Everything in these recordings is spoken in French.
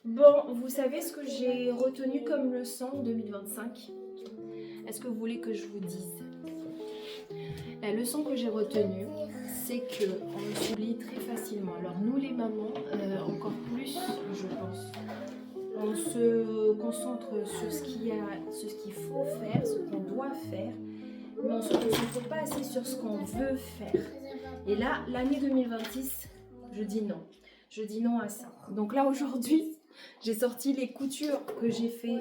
Bon, vous savez ce que j'ai retenu comme leçon en 2025? Est-ce que vous voulez que je vous dise? La leçon que j'ai retenue, c'est que on s'oublie très facilement. Alors nous les mamans, encore plus, je pense. On se concentre sur sur ce qu'il faut faire, ce qu'on doit faire, mais on ne se concentre pas assez sur ce qu'on veut faire. Et là, l'année 2026, je dis non. Je dis non à ça. Donc là, aujourd'hui, j'ai sorti les coutures que j'ai fait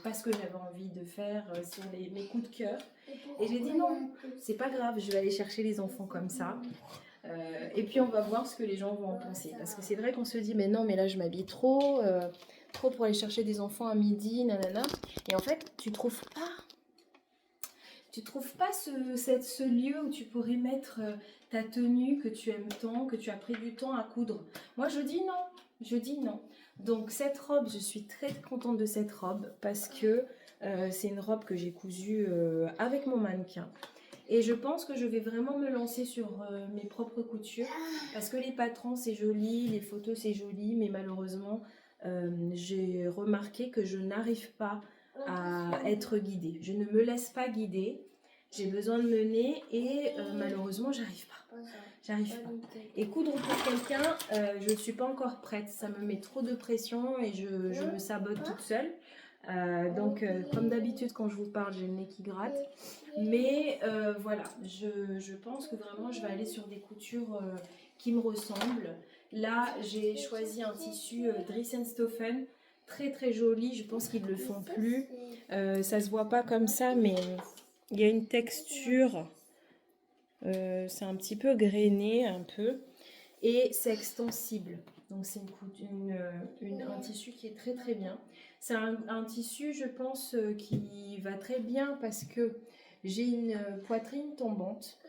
parce que j'avais envie de faire sur mes coups de cœur. Et j'ai dit non, c'est pas grave, je vais aller chercher les enfants comme ça. Et puis on va voir ce que les gens vont en penser. Parce que c'est vrai qu'on se dit, mais non, mais là je m'habille trop, trop pour aller chercher des enfants à midi, nanana. Et en fait, tu trouves pas ce lieu où tu pourrais mettre ta tenue que tu aimes tant, que tu as pris du temps à coudre. Moi, je dis non. Je dis non. Donc, cette robe, je suis très contente de cette robe parce que c'est une robe que j'ai cousue avec mon mannequin. Et je pense que je vais vraiment me lancer sur mes propres coutures parce que les patrons, c'est joli, les photos, c'est joli, mais malheureusement, j'ai remarqué que je n'arrive pas à être guidée. Je ne me laisse pas guider. J'ai besoin de mener et malheureusement, j'arrive pas. J'arrive pas. Et coudre pour quelqu'un, je ne suis pas encore prête. Ça me met trop de pression et je me sabote toute seule. Comme d'habitude, quand je vous parle, j'ai le nez qui gratte. Mais voilà, je pense que vraiment, je vais aller sur des coutures qui me ressemblent. Là, j'ai choisi un tissu Dries Stoffen, très très joli. Je pense qu'ils ne le font plus. Ça se voit pas comme ça, mais il y a une texture. C'est un petit peu grainé, un peu. Et c'est extensible. Donc c'est un tissu qui est très très bien. C'est un tissu, je pense, qui va très bien parce que j'ai une poitrine tombante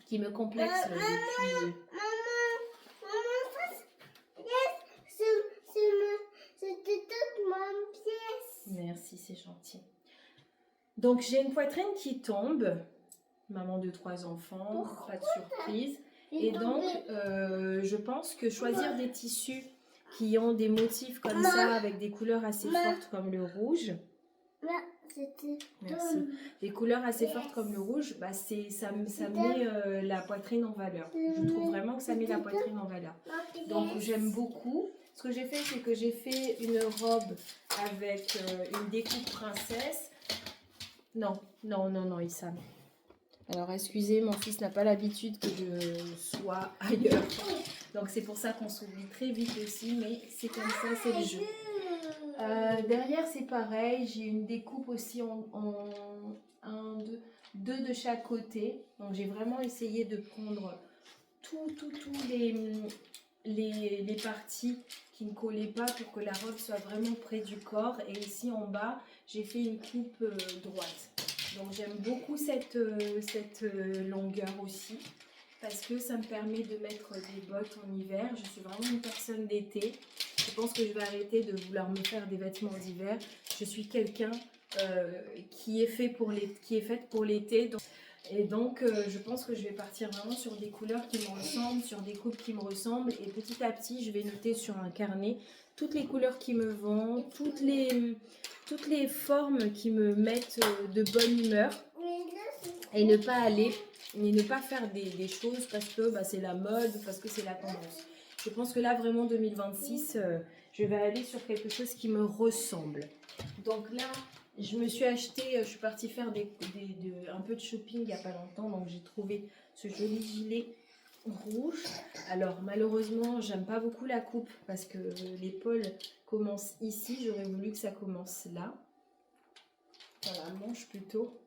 qui me complexe depuis... C'était toute mon pièce. Merci, c'est gentil. Donc j'ai une poitrine qui tombe, maman de 3 enfants, pas de surprise. Et donc je pense que choisir des tissus qui ont des motifs comme ça, avec des couleurs assez fortes comme le rouge. Merci. Des couleurs assez fortes comme le rouge, bah ça met la poitrine en valeur. Je trouve vraiment que ça met la poitrine en valeur. Donc j'aime beaucoup. Ce que j'ai fait, c'est que j'ai fait une robe avec une découpe princesse. Non, non, non, non, Issam. Alors excusez, mon fils n'a pas l'habitude que je sois ailleurs. Donc c'est pour ça qu'on s'oublie très vite aussi, mais c'est comme ça, c'est le jeu. Derrière c'est pareil, j'ai une découpe aussi deux de chaque côté. Donc j'ai vraiment essayé de prendre tous les parties qui ne collaient pas pour que la robe soit vraiment près du corps. Et ici en bas, j'ai fait une coupe droite. Donc j'aime beaucoup cette longueur aussi parce que ça me permet de mettre des bottes en hiver. Je suis vraiment une personne d'été. Je pense que je vais arrêter de vouloir me faire des vêtements d'hiver. Je suis quelqu'un qui est faite pour l'été. Et donc, je pense que je vais partir vraiment sur des couleurs qui me ressemblent, sur des coupes qui me ressemblent. Et petit à petit, je vais noter sur un carnet toutes les couleurs qui me vont, toutes les formes qui me mettent de bonne humeur. Et ne pas faire des choses parce que c'est la mode, parce que c'est la tendance. Je pense que là, vraiment, 2026, je vais aller sur quelque chose qui me ressemble. Donc là, je me suis acheté, je suis partie faire un peu de shopping il n'y a pas longtemps, donc j'ai trouvé ce joli gilet rouge. Alors malheureusement, j'aime pas beaucoup la coupe parce que l'épaule commence ici, j'aurais voulu que ça commence là, dans la manche plutôt.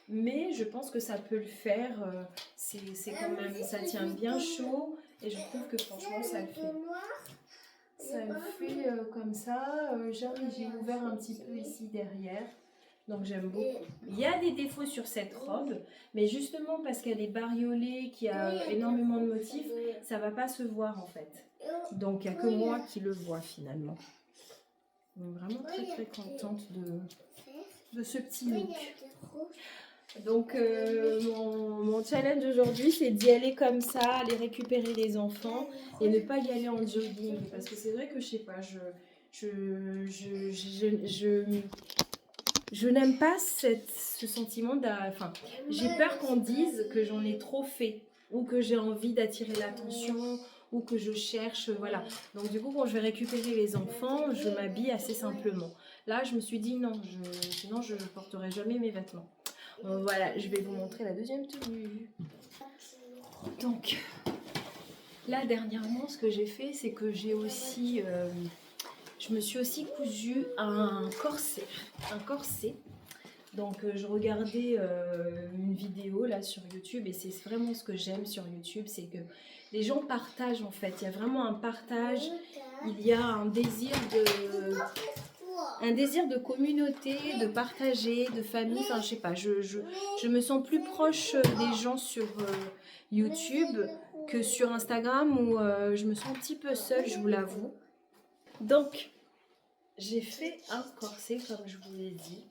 Mais je pense que ça peut le faire, c'est quand même, ça tient bien chaud et je trouve que franchement ça le fait. Ça le fait comme ça. J'ai ouvert un petit peu ici derrière. Donc j'aime beaucoup. Il y a des défauts sur cette robe, mais justement parce qu'elle est bariolée, qu'il y a énormément de motifs, ça va pas se voir en fait. Donc il n'y a que moi qui le vois finalement. Donc vraiment très très contente de ce petit look. Donc mon challenge aujourd'hui, c'est d'y aller comme ça, aller récupérer les enfants et ne pas y aller en jogging. Parce que c'est vrai que je sais pas, je n'aime pas ce sentiment enfin, j'ai peur qu'on dise que j'en ai trop fait ou que j'ai envie d'attirer l'attention ou que je cherche, voilà. Donc du coup, quand je vais récupérer les enfants, je m'habille assez simplement. Là, je me suis dit non, sinon je ne porterai jamais mes vêtements. Donc voilà, je vais vous montrer la deuxième tenue. Donc là, dernièrement, ce que j'ai fait, c'est que j'ai aussi... je me suis aussi cousu un corset. Un corset. Donc je regardais une vidéo là sur YouTube et c'est vraiment ce que j'aime sur YouTube, c'est que les gens partagent en fait. Il y a vraiment un partage, il y a un désir de communauté, de partager, de famille. Enfin je sais pas, je me sens plus proche des gens sur YouTube que sur Instagram où je me sens un petit peu seule, je vous l'avoue. Donc j'ai fait un corset comme je vous l'ai dit.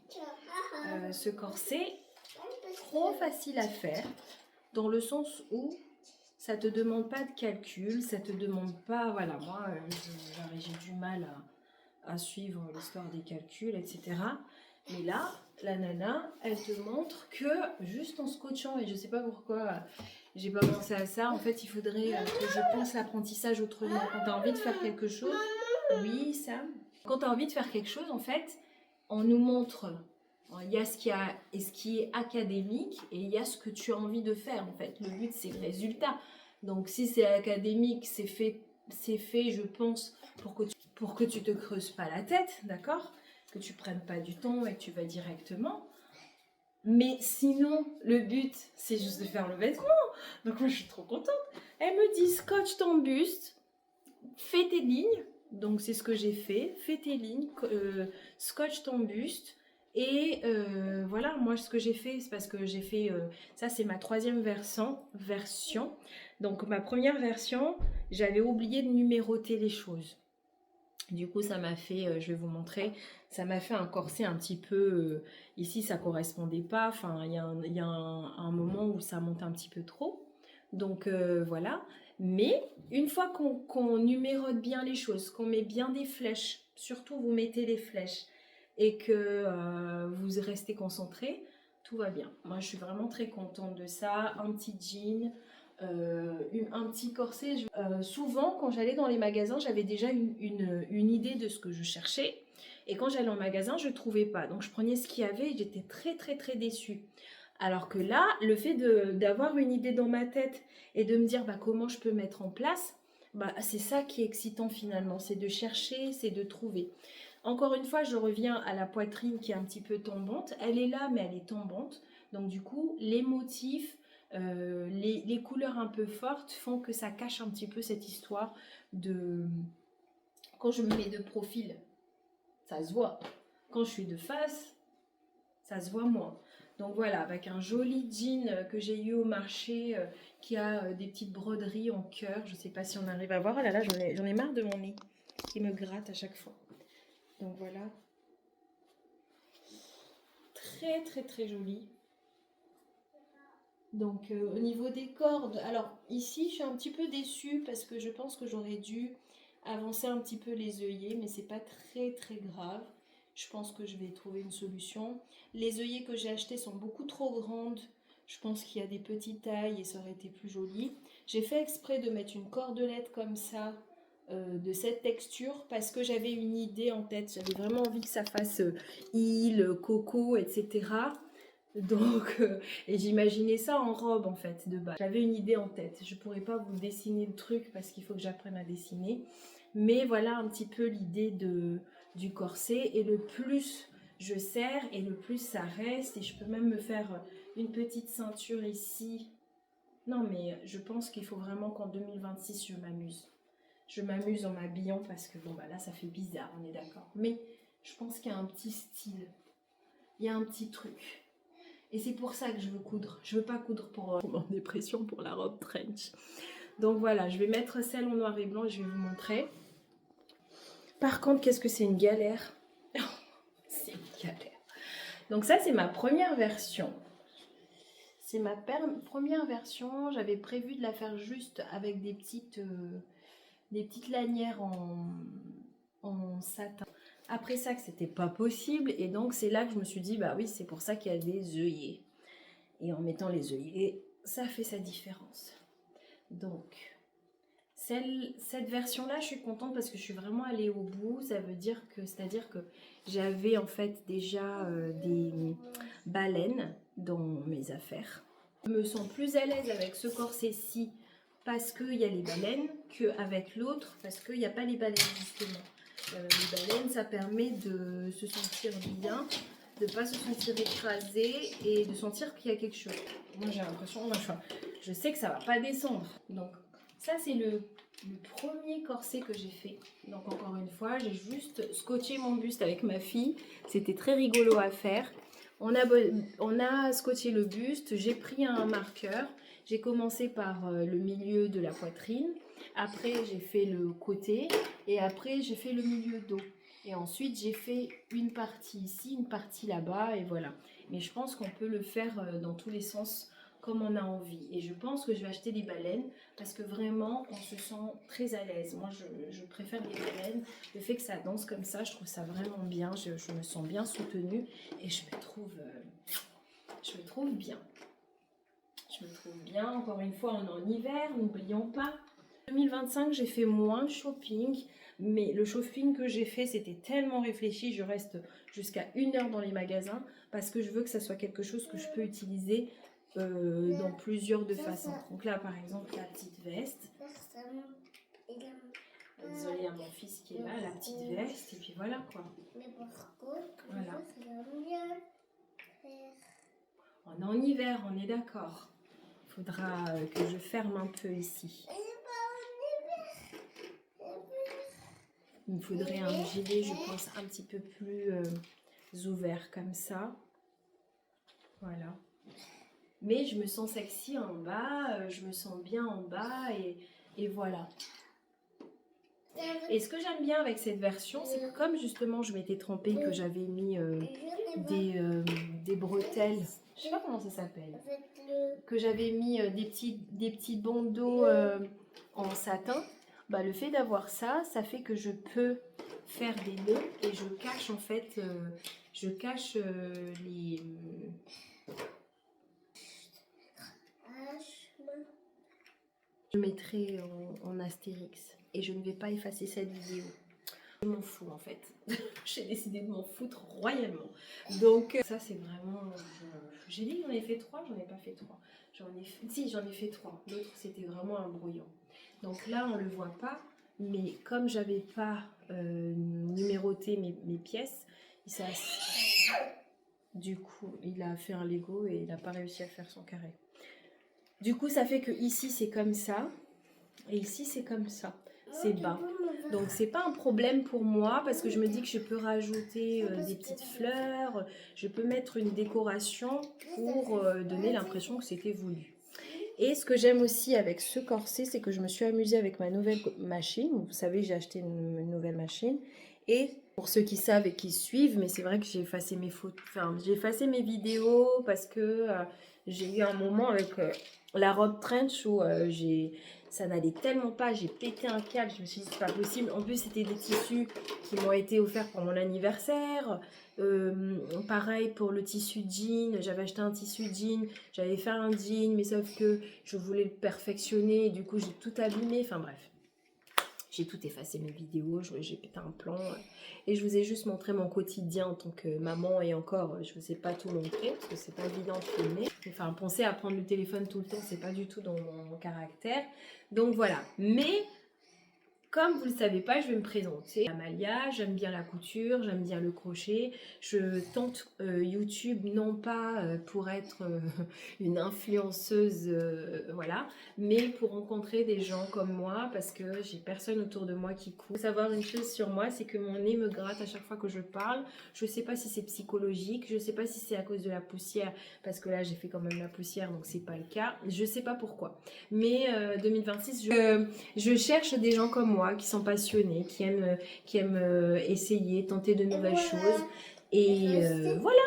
Ce corset, trop facile à faire, dans le sens où ça te demande pas de calcul, ça te demande pas, voilà, moi j'ai du mal à suivre l'histoire des calculs, etc. Mais là, la nana, elle te montre que juste en scotchant, et je sais pas pourquoi j'ai pas pensé à ça, en fait il faudrait que je pense l'apprentissage autrement. Quand tu as envie de faire quelque chose, oui Sam, quand tu as envie de faire quelque chose, en fait, on nous montre, il y a ce qui est académique et il y a ce que tu as envie de faire, en fait. Le but, c'est le résultat. Donc, si c'est académique, c'est fait, je pense, pour que tu te creuses pas la tête, d'accord? Que tu prennes pas du temps et que tu vas directement. Mais sinon, le but, c'est juste de faire le vêtement. Donc, moi, je suis trop contente. Elle me dit, scotch ton buste, fais tes lignes. Donc, c'est ce que j'ai fait. Fais tes lignes, scotch ton buste. Et voilà, moi, ce que j'ai fait, c'est parce que j'ai fait... ça, c'est ma troisième version. Donc, ma première version, j'avais oublié de numéroter les choses. Du coup, ça m'a fait, je vais vous montrer, ça m'a fait un corset un petit peu, ici ça correspondait pas, enfin il y a un moment où ça monte un petit peu trop, donc voilà. Mais une fois qu'on numérote bien les choses, qu'on met bien des flèches, surtout vous mettez les flèches et que vous restez concentré, tout va bien. Moi je suis vraiment très contente de ça, un petit jean, un petit corset. Souvent, quand j'allais dans les magasins, j'avais déjà une idée de ce que je cherchais. Et quand j'allais en magasin, je ne trouvais pas. Donc, je prenais ce qu'il y avait et j'étais très, très, très déçue. Alors que là, le fait d'avoir une idée dans ma tête et de me dire comment je peux mettre en place, c'est ça qui est excitant finalement. C'est de chercher, c'est de trouver. Encore une fois, je reviens à la poitrine qui est un petit peu tombante. Elle est là, mais elle est tombante. Donc, du coup, les motifs, les couleurs un peu fortes font que ça cache un petit peu cette histoire de... Quand je me mets de profil, ça se voit. Quand je suis de face, ça se voit moins. Donc voilà, avec un joli jean que j'ai eu au marché qui a des petites broderies en cœur. Je ne sais pas si on arrive à voir. Oh là là, j'en ai marre de mon nez qui me gratte à chaque fois. Donc voilà. Très très très joli. Donc au niveau des cordes, alors ici je suis un petit peu déçue parce que je pense que j'aurais dû avancer un petit peu les œillets, mais c'est pas très très grave. Je pense que je vais trouver une solution. Les œillets que j'ai achetés sont beaucoup trop grandes. Je pense qu'il y a des petites tailles et ça aurait été plus joli. J'ai fait exprès de mettre une cordelette comme ça, de cette texture, parce que j'avais une idée en tête. J'avais vraiment envie que ça fasse île, coco, etc. Donc, et j'imaginais ça en robe en fait de base. J'avais une idée en tête. Je pourrais pas vous dessiner le truc parce qu'il faut que j'apprenne à dessiner. Mais voilà un petit peu l'idée du corset. Et le plus je serre et le plus ça reste. Et je peux même me faire une petite ceinture ici. Non mais je pense qu'il faut vraiment qu'en 2026 je m'amuse. Je m'amuse en m'habillant parce que bon bah là ça fait bizarre, on est d'accord. Mais je pense qu'il y a un petit style. Il y a un petit truc. Et c'est pour ça que je veux coudre. Je veux pas coudre pour en dépression pour la robe trench. Donc voilà, je vais mettre celle en noir et blanc et je vais vous montrer. Par contre, qu'est-ce que c'est une galère? C'est une galère. Donc ça, c'est ma première version. C'est ma première version. J'avais prévu de la faire juste avec des petites lanières en satin. Après ça, que c'était pas possible. Et donc, c'est là que je me suis dit, bah oui, c'est pour ça qu'il y a des œillets. Et en mettant les œillets, ça fait sa différence. Donc, cette version-là, je suis contente parce que je suis vraiment allée au bout. Ça veut dire que, c'est-à-dire que j'avais en fait déjà des baleines dans mes affaires. Je me sens plus à l'aise avec ce corset-ci parce qu'il y a les baleines qu'avec l'autre parce qu'il n'y a pas les baleines justement. Les baleines, ça permet de se sentir bien, de ne pas se sentir écrasé et de sentir qu'il y a quelque chose. Moi j'ai l'impression, je sais que ça va pas descendre. Donc ça c'est le premier corset que j'ai fait. Donc encore une fois, j'ai juste scotché mon buste avec ma fille. C'était très rigolo à faire. On a scotché le buste, j'ai pris un marqueur. J'ai commencé par le milieu de la poitrine. Après, j'ai fait le côté. Et après, j'ai fait le milieu dos. Et ensuite, j'ai fait une partie ici, une partie là-bas. Et voilà. Mais je pense qu'on peut le faire dans tous les sens comme on a envie. Et je pense que je vais acheter des baleines parce que vraiment, on se sent très à l'aise. Moi, je préfère les baleines. Le fait que ça danse comme ça, je trouve ça vraiment bien. Je me sens bien soutenue et je me trouve bien. Je me trouve bien. Encore une fois, on est en hiver, n'oublions pas. 2025, j'ai fait moins de shopping. Mais le shopping que j'ai fait, c'était tellement réfléchi. Je reste jusqu'à 1 heure dans les magasins parce que je veux que ça soit quelque chose que je peux utiliser dans plusieurs de façons. Donc là, par exemple, la petite veste. Désolée, il y a mon fils qui est là, la petite veste. Et puis voilà quoi. Voilà. On est en hiver, on est d'accord. Il faudra que je ferme un peu ici. Il me faudrait un gilet, je pense, un petit peu plus ouvert comme ça. Voilà. Mais je me sens sexy en bas, je me sens bien en bas et voilà. Et ce que j'aime bien avec cette version, c'est que comme justement je m'étais trompée que j'avais mis des bretelles, je sais pas comment ça s'appelle, que j'avais mis des petits bandeaux en satin, bah, le fait d'avoir ça, ça fait que je peux faire des nœuds et je cache en fait, les... Je mettrai en astérix et je ne vais pas effacer cette vidéo. Je m'en fous en fait. J'ai décidé de m'en foutre royalement. Donc ça c'est vraiment... J'ai dit que j'en ai fait 3, j'en ai pas fait 3. Si, j'en ai fait 3. L'autre c'était vraiment un brouillon. Donc là on le voit pas. Mais comme j'avais pas numéroté mes pièces, du coup il a fait un Lego et il n'a pas réussi à faire son carré. Du coup, ça fait que ici c'est comme ça et ici c'est comme ça, c'est bas. Donc c'est pas un problème pour moi parce que je me dis que je peux rajouter des petites fleurs, je peux mettre une décoration pour donner l'impression que c'était voulu. Et ce que j'aime aussi avec ce corset, c'est que je me suis amusée avec ma nouvelle machine. Vous savez, j'ai acheté une nouvelle machine. Et pour ceux qui savent et qui suivent, mais c'est vrai que j'ai effacé mes photos, enfin j'ai effacé mes vidéos parce que j'ai eu un moment avec la robe trench où ça n'allait tellement pas, j'ai pété un câble, je me suis dit c'est pas possible. En plus c'était des tissus qui m'ont été offerts pour mon anniversaire. Pareil pour le tissu jean, j'avais acheté un tissu jean, j'avais fait un jean mais sauf que je voulais le perfectionner et du coup j'ai tout abîmé, enfin bref. J'ai tout effacé mes vidéos, j'ai pété un plomb et je vous ai juste montré mon quotidien en tant que maman et encore je ne vous ai pas tout montré parce que c'est pas évident de filmer. Enfin penser à prendre le téléphone tout le temps c'est pas du tout dans mon caractère. Donc voilà, mais comme vous ne le savez pas, je vais me présenter. Amalia, j'aime bien la couture, j'aime bien le crochet. Je tente YouTube non pas pour être une influenceuse, voilà, mais pour rencontrer des gens comme moi parce que j'ai personne autour de moi qui court. Il faut savoir une chose sur moi, c'est que mon nez me gratte à chaque fois que je parle. Je ne sais pas si c'est psychologique, je ne sais pas si c'est à cause de la poussière parce que là j'ai fait quand même la poussière donc c'est pas le cas. Je ne sais pas pourquoi. Mais 2026, je cherche des gens comme moi qui sont passionnés, qui aiment essayer, tenter de nouvelles choses. Et voilà.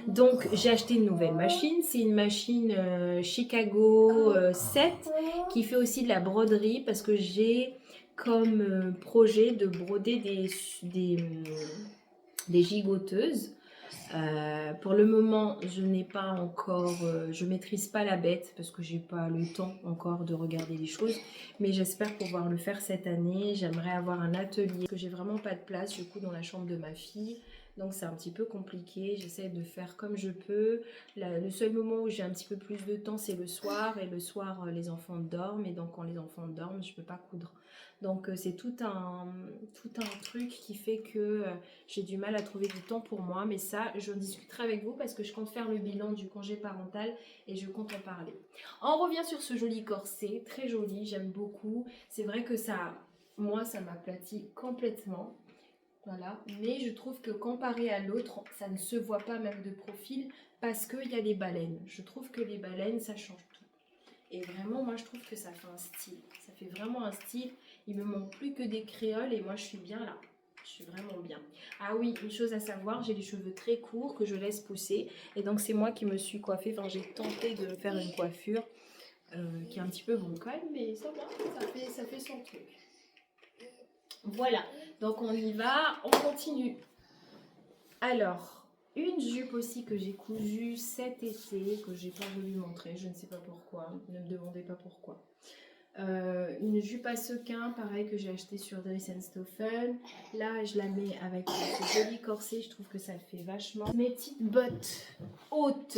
Donc j'ai acheté une nouvelle machine, c'est une machine Chicago 7 qui fait aussi de la broderie parce que j'ai comme projet de broder des gigoteuses. Pour le moment, je n'ai pas encore, je maîtrise pas la bête parce que j'ai pas le temps encore de regarder les choses, mais j'espère pouvoir le faire cette année. J'aimerais avoir un atelier, que j'ai vraiment pas de place du coup dans la chambre de ma fille, donc c'est un petit peu compliqué. J'essaie de faire comme je peux. Le seul moment où j'ai un petit peu plus de temps, c'est le soir, et le soir les enfants dorment, et donc quand les enfants dorment, je peux pas coudre. Donc c'est tout un truc qui fait que j'ai du mal à trouver du temps pour moi, mais ça, je discuterai avec vous parce que je compte faire le bilan du congé parental et je compte en parler. On revient sur ce joli corset, très joli, j'aime beaucoup. C'est vrai que ça, moi, ça m'aplatit complètement. Voilà, mais je trouve que comparé à l'autre, ça ne se voit pas même de profil parce qu'il y a les baleines. Je trouve que les baleines, ça change tout. Et vraiment, moi, je trouve que ça fait un style. Ça fait vraiment un style. Il me manque plus que des créoles et moi, je suis bien là. Je suis vraiment bien. Ah oui, une chose à savoir, j'ai les cheveux très courts que je laisse pousser. Et donc, c'est moi qui me suis coiffée. Enfin, j'ai tenté de faire une coiffure qui est un petit peu bancale, mais ça va, ça fait son truc. Voilà, donc on y va, on continue. Alors, une jupe aussi que j'ai cousue cet été, que j'ai pas voulu montrer, je ne sais pas pourquoi, ne me demandez pas pourquoi. Une jupe à sequins, pareil, que j'ai acheté sur Dries & Stoffen. Là, je la mets avec ce joli corset, je trouve que ça fait vachement. Mes petites bottes hautes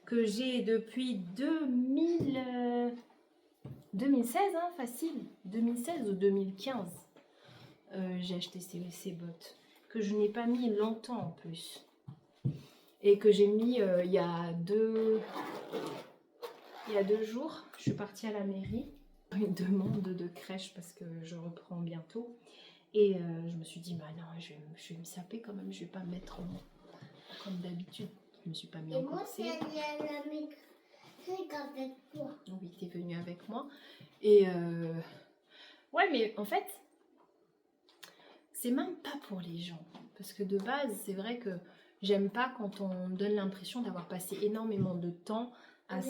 que j'ai depuis 2016, hein, facile, 2016 ou 2015. J'ai acheté ces bottes que je n'ai pas mis longtemps en plus. Et que j'ai mis il y a 2 jours, je suis partie à la mairie, une demande de crèche parce que je reprends bientôt. Et je me suis dit, bah non, je vais me saper quand même, je vais pas me mettre comme d'habitude. Je me suis pas mis en corset. Avec toi. Oui, t'es venue avec moi. Et ouais, mais en fait, c'est même pas pour les gens. Parce que de base, c'est vrai que j'aime pas quand on me donne l'impression d'avoir passé énormément de temps à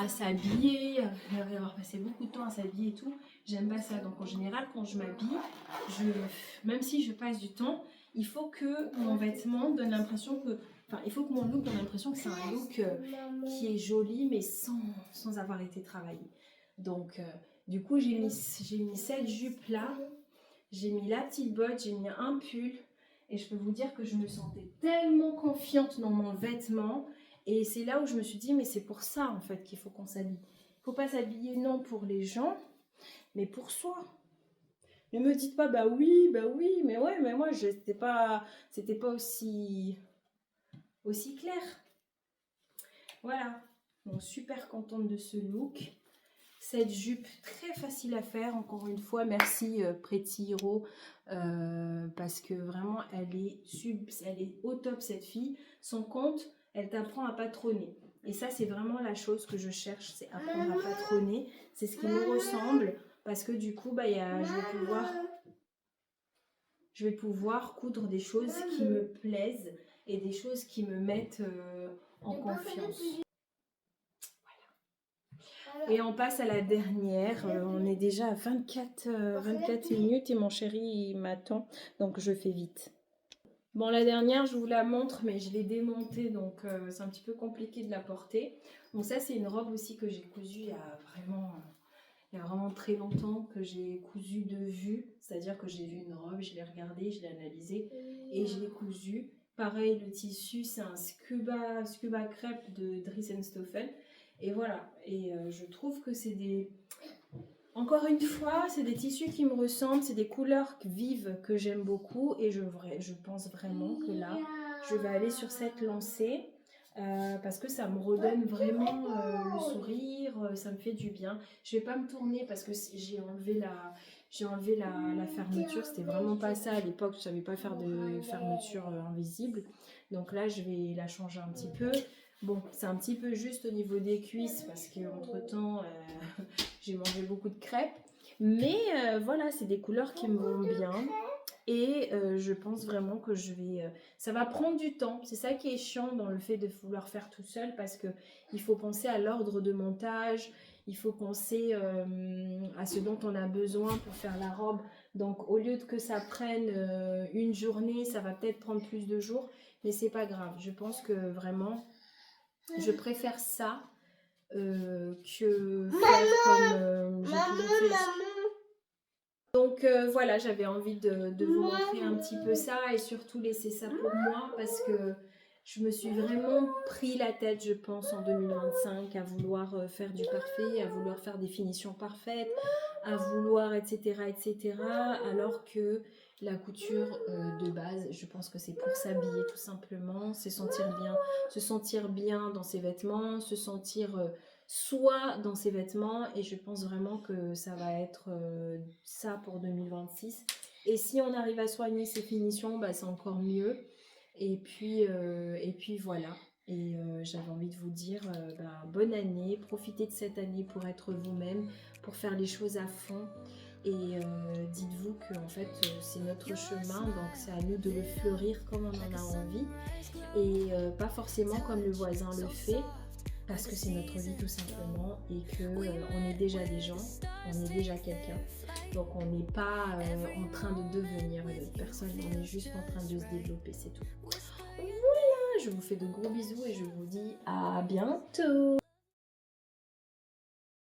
s'habiller, avoir passé beaucoup de temps à s'habiller et tout. J'aime pas ça. Donc en général, quand je m'habille, même si je passe du temps, il faut que mon vêtement donne l'impression que... Enfin, il faut que mon look donne l'impression que c'est un look qui est joli, mais sans avoir été travaillé. Donc, du coup, j'ai mis cette jupe-là. J'ai mis la petite botte, j'ai mis un pull et je peux vous dire que je me sentais tellement confiante dans mon vêtement et c'est là où je me suis dit mais c'est pour ça en fait qu'il faut qu'on s'habille. Il ne faut pas s'habiller non pour les gens mais pour soi. Ne me dites pas bah oui, mais ouais, mais moi c'était pas aussi clair. Voilà, donc super contente de ce look. Cette jupe très facile à faire, encore une fois, merci Pretty Hero, parce que vraiment elle est au top cette fille. Son compte, elle t'apprend à patronner. Et ça c'est vraiment la chose que je cherche, c'est apprendre à patronner. C'est ce qui me ressemble, parce que du coup, bah, je vais pouvoir coudre des choses qui me plaisent et des choses qui me mettent en confiance. Et on passe à la dernière, on est déjà à 24 minutes et mon chéri il m'attend, donc je fais vite. Bon, la dernière, je vous la montre, mais je l'ai démontée, donc c'est un petit peu compliqué de la porter. Donc ça, c'est une robe aussi que j'ai cousue il y a vraiment très longtemps, que j'ai cousue de vue, c'est-à-dire que j'ai vu une robe, je l'ai regardée, je l'ai analysée et je l'ai cousue. Pareil, le tissu, c'est un scuba crêpe de Dries & Stoffen. Et voilà, et je trouve que c'est des... Encore une fois, c'est des tissus qui me ressemblent, c'est des couleurs vives que j'aime beaucoup et je pense vraiment que là, je vais aller sur cette lancée parce que ça me redonne vraiment le sourire, ça me fait du bien. Je vais pas me tourner parce que j'ai enlevé la fermeture, c'était vraiment pas ça à l'époque, je savais pas faire de fermeture invisible. Donc là, je vais la changer un petit peu. Bon, c'est un petit peu juste au niveau des cuisses parce qu'entre temps, j'ai mangé beaucoup de crêpes. Mais voilà, c'est des couleurs qui me vont bien. Et je pense vraiment que je vais... ça va prendre du temps. C'est ça qui est chiant dans le fait de vouloir faire tout seul parce que il faut penser à l'ordre de montage, il faut penser à ce dont on a besoin pour faire la robe. Donc au lieu de que ça prenne une journée, ça va peut-être prendre plus de jours, mais c'est pas grave. Je pense que vraiment, je préfère ça que faire comme j'ai toujours fait. Donc voilà, j'avais envie de vous montrer un petit peu ça et surtout laisser ça pour moi parce que je me suis vraiment pris la tête, je pense, en 2025 à vouloir faire du parfait, à vouloir faire des finitions parfaites, à vouloir, etc., etc. Alors que la couture de base, je pense que c'est pour s'habiller tout simplement, se sentir bien dans ses vêtements, se sentir soit dans ses vêtements et je pense vraiment que ça va être ça pour 2026. Et si on arrive à soigner ces finitions, bah, c'est encore mieux. Et puis voilà. Et j'avais envie de vous dire bah, bonne année, profitez de cette année pour être vous-même, pour faire les choses à fond. Et dites-vous que en fait c'est notre chemin, donc c'est à nous de le fleurir comme on en a envie et pas forcément comme le voisin le fait. Parce que c'est notre vie tout simplement et que on est déjà des gens, on est déjà quelqu'un. Donc on n'est pas en train de devenir une autre personne, on est juste en train de se développer, c'est tout. Voilà, je vous fais de gros bisous et je vous dis à bientôt.